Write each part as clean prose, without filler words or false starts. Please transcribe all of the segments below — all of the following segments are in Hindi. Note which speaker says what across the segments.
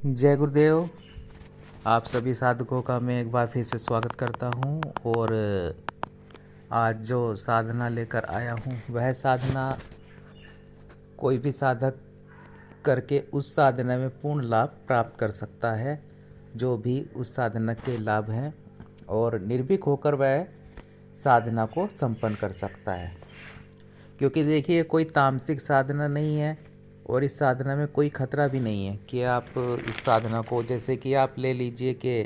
Speaker 1: जय गुरुदेव। आप सभी साधकों का मैं एक बार फिर से स्वागत करता हूं। और आज जो साधना लेकर आया हूं वह साधना कोई भी साधक करके उस साधना में पूर्ण लाभ प्राप्त कर सकता है, जो भी उस साधना के लाभ हैं, और निर्भीक होकर वह साधना को संपन्न कर सकता है। क्योंकि देखिए, कोई तामसिक साधना नहीं है और इस साधना में कोई खतरा भी नहीं है कि आप इस साधना को, जैसे कि आप ले लीजिए कि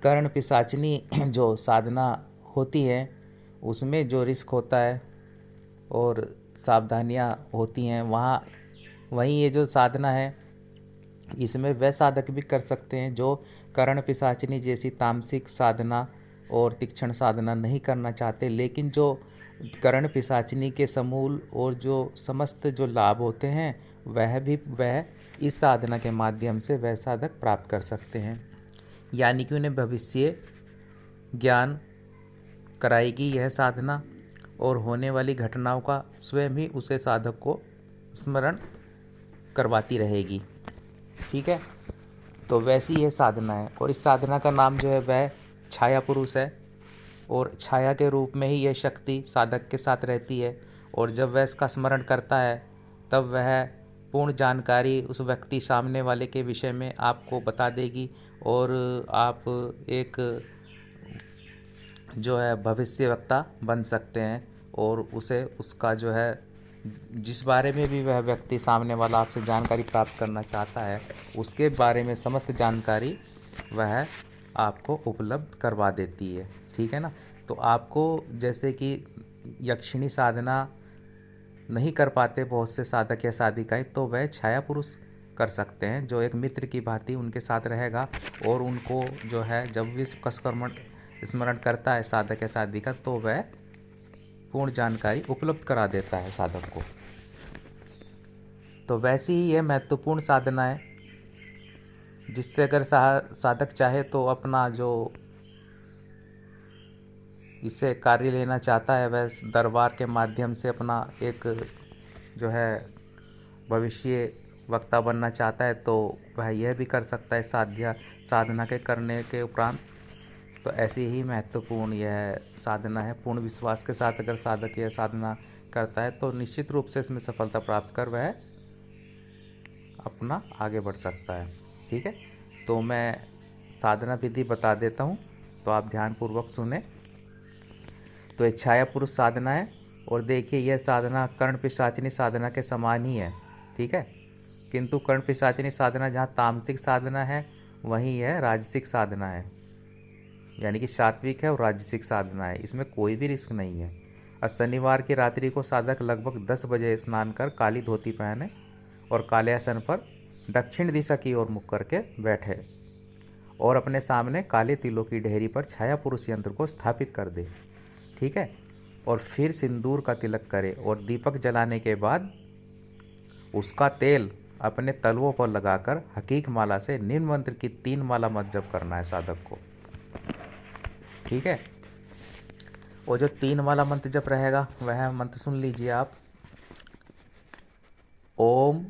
Speaker 1: कर्ण पिशाचिनी जो साधना होती है उसमें जो रिस्क होता है और सावधानियां होती हैं, वहीं ये जो साधना है इसमें वह साधक भी कर सकते हैं जो कर्ण पिशाचिनी जैसी तामसिक साधना और तीक्ष्ण साधना नहीं करना चाहते, लेकिन जो कर्ण पिशाचिनी के समूल और जो समस्त जो लाभ होते हैं वह इस साधना के माध्यम से वह साधक प्राप्त कर सकते हैं। यानी कि उन्हें भविष्य ज्ञान कराएगी यह साधना, और होने वाली घटनाओं का स्वयं ही उसे साधक को स्मरण करवाती रहेगी। ठीक है, तो वैसी यह साधना है। और इस साधना का नाम जो है वह छाया पुरुष है, और छाया के रूप में ही यह शक्ति साधक के साथ रहती है। और जब वह इसका स्मरण करता है तब वह पूर्ण जानकारी उस व्यक्ति सामने वाले के विषय में आपको बता देगी, और आप एक जो है भविष्यवक्ता बन सकते हैं, और उसे उसका जो है जिस बारे में भी वह व्यक्ति सामने वाला आपसे जानकारी प्राप्त करना चाहता है उसके बारे में समस्त जानकारी वह आपको उपलब्ध करवा देती है। ठीक है ना। तो आपको, जैसे कि यक्षिणी साधना नहीं कर पाते बहुत से साधक या साधिकाएं, तो वह छाया पुरुष कर सकते हैं, जो एक मित्र की भांति उनके साथ रहेगा, और उनको जो है जब भी स्मरण करता है साधक या साधिका, तो वह पूर्ण जानकारी उपलब्ध करा देता है साधक को। तो वैसी ही यह महत्वपूर्ण साधना है, जिससे अगर साधक चाहे तो अपना जो इससे कार्य लेना चाहता है वह दरबार के माध्यम से अपना एक जो है भविष्य वक्ता बनना चाहता है, तो वह यह भी कर सकता है साधना के करने के उपरांत। तो ऐसी ही महत्वपूर्ण यह साधना है। पूर्ण विश्वास के साथ अगर साधक यह साधना करता है तो निश्चित रूप से इसमें सफलता प्राप्त कर वह अपना आगे बढ़ सकता है। ठीक है, तो मैं साधना विधि बता देता हूँ, तो आप ध्यानपूर्वक सुने। तो ये छाया पुरुष साधना है, और देखिए यह साधना कर्ण पिशाचिनी साधना के समान ही है। ठीक है, किंतु कर्ण पिशाचिनी साधना जहाँ तामसिक साधना है वहीं यह राजसिक साधना है, यानी कि सात्विक है और राजसिक साधना है। इसमें कोई भी रिस्क नहीं है। और शनिवार की रात्रि को साधक लगभग 10 बजे स्नान कर काली धोती पहने और काले आसन पर दक्षिण दिशा की ओर मुख करके बैठे, और अपने सामने काले तिलों की ढेरी पर छाया पुरुष यंत्र को स्थापित कर दे। ठीक है, और फिर सिंदूर का तिलक करे, और दीपक जलाने के बाद उसका तेल अपने तलवों पर लगाकर हकीक माला से निम्न मंत्र की 3 माला मत जप करना है साधक को। ठीक है, और जो 3 माला मंत्र जप रहेगा वह मंत्र सुन लीजिए आप। ओम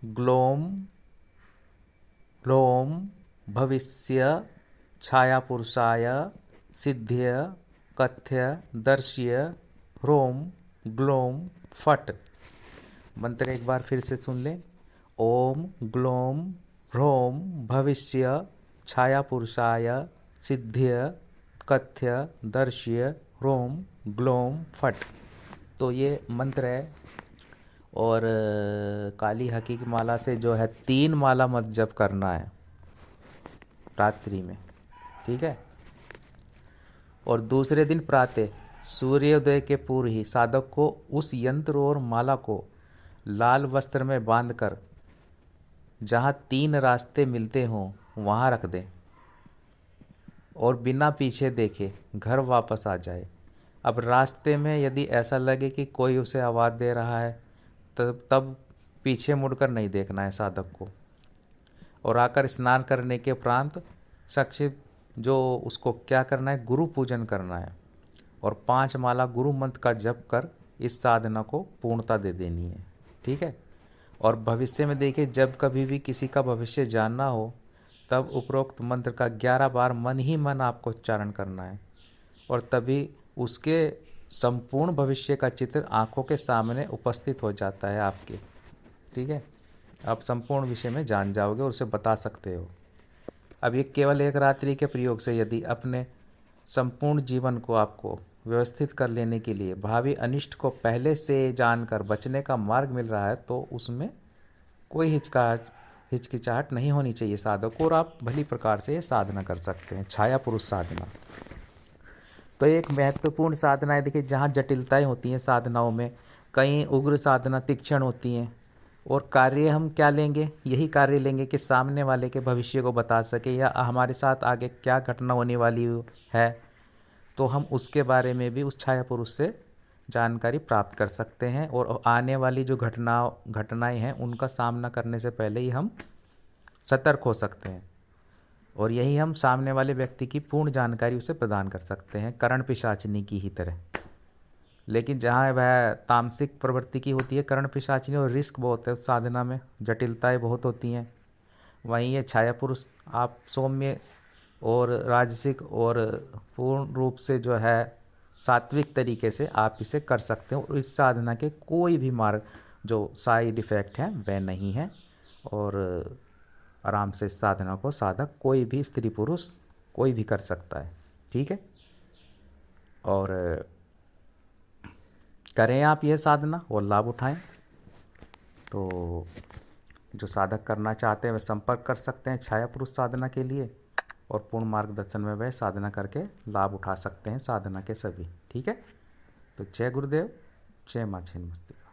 Speaker 1: ग्लोम ह्लोम भविष्य छाया पुरुषाय सिद्ध्य कथ्य दर्श्य ह्रोम ग्लोम फट। मंत्र एक बार फिर से सुन लें। ओम ग्लोम ह्रोम भविष्य छाया पुरुषाय सिद्ध्य कथ्य दर्श्य ह्रोम ग्लोम फट। तो ये मंत्र है, और काली हकीक माला से जो है 3 माला मत जप करना है रात्रि में। ठीक है, और दूसरे दिन प्रातः सूर्योदय के पूर्व ही साधक को उस यंत्र और माला को लाल वस्त्र में बांधकर जहाँ 3 रास्ते मिलते हों वहाँ रख दें, और बिना पीछे देखे घर वापस आ जाए। अब रास्ते में यदि ऐसा लगे कि कोई उसे आवाज़ दे रहा है तब पीछे मुड़कर नहीं देखना है साधक को, और आकर स्नान करने के उपरांत शख्स जो उसको क्या करना है, गुरु पूजन करना है, और 5 माला गुरु मंत्र का जप कर इस साधना को पूर्णता दे देनी है। ठीक है, और भविष्य में देखिए, जब कभी भी किसी का भविष्य जानना हो तब उपरोक्त मंत्र का 11 बार मन ही मन आपको उच्चारण करना है, और तभी उसके संपूर्ण भविष्य का चित्र आंखों के सामने उपस्थित हो जाता है आपके। ठीक है, आप संपूर्ण विषय में जान जाओगे और उसे बता सकते हो। अब ये केवल एक रात्रि के प्रयोग से यदि अपने संपूर्ण जीवन को आपको व्यवस्थित कर लेने के लिए भावी अनिष्ट को पहले से जानकर बचने का मार्ग मिल रहा है, तो उसमें कोई हिचकिचाहट नहीं होनी चाहिए साधक को, और आप भली प्रकार से ये साधना कर सकते हैं, छाया पुरुष साधना। तो एक महत्वपूर्ण साधना है, देखिए, जहाँ जटिलताएं होती हैं साधनाओं में, कई उग्र साधना तीक्ष्ण होती हैं, और कार्य हम क्या लेंगे, यही कार्य लेंगे कि सामने वाले के भविष्य को बता सके या हमारे साथ आगे क्या घटना होने वाली है, तो हम उसके बारे में भी उस छाया पुरुष से जानकारी प्राप्त कर सकते हैं, और आने वाली जो घटनाएं हैं उनका सामना करने से पहले ही हम सतर्क हो सकते हैं, और यही हम सामने वाले व्यक्ति की पूर्ण जानकारी उसे प्रदान कर सकते हैं, करण पिशाचिनी की ही तरह। लेकिन जहाँ वह तामसिक प्रवृत्ति की होती है करण पिशाचिनी, और रिस्क बहुत है साधना में, जटिलताएं बहुत होती हैं, वहीं ये छाया पुरुष आप सौम्य और राजसिक और पूर्ण रूप से जो है सात्विक तरीके से आप इसे कर सकते हो, और इस साधना के कोई भी मार्ग जो साइड इफ़ेक्ट हैं वह नहीं है, और आराम से इस साधना को साधक कोई भी स्त्री पुरुष कोई भी कर सकता है। ठीक है, और करें आप यह साधना और लाभ उठाएं। तो जो साधक करना चाहते हैं वे संपर्क कर सकते हैं छाया पुरुष साधना के लिए, और पूर्ण मार्गदर्शन में वह साधना करके लाभ उठा सकते हैं साधना के सभी। ठीक है, तो जय गुरुदेव, जय माँ छिन्नमस्तिका।